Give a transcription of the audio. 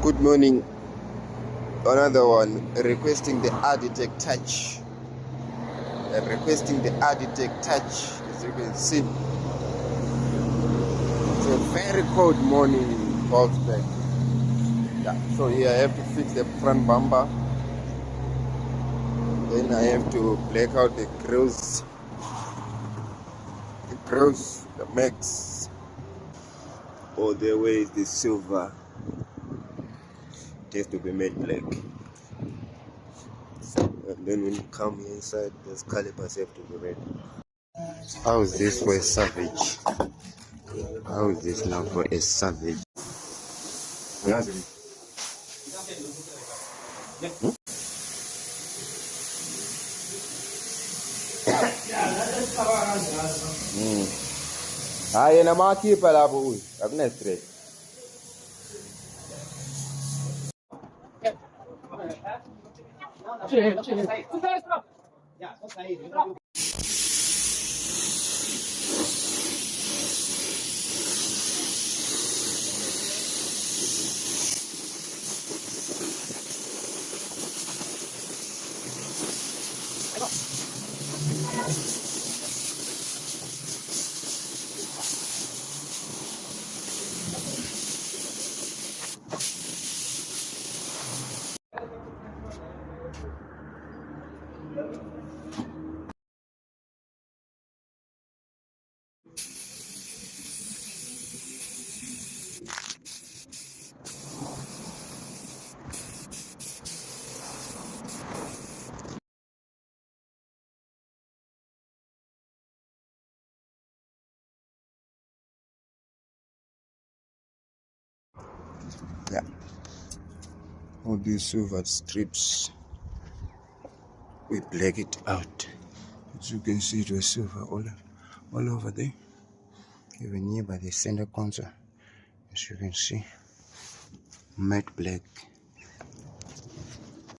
Good morning. Another one requesting the Aditech touch. Requesting the Aditech touch. As you can see, it's a very cold morning in Volkswagen. Yeah, so here I have to fix the front bumper. Then I have to black out the grills, the max. All the way is the silver. It has to be made black. And then when you come inside, those calipers have to be red. How is this for a savage? How is this now for a savage? Hayi na makhipha lapho uyi akune stress. Yeah. All these silver strips, we black it out. As you can see, it was silver all over there. Even here by the center console, as you can see, matte black.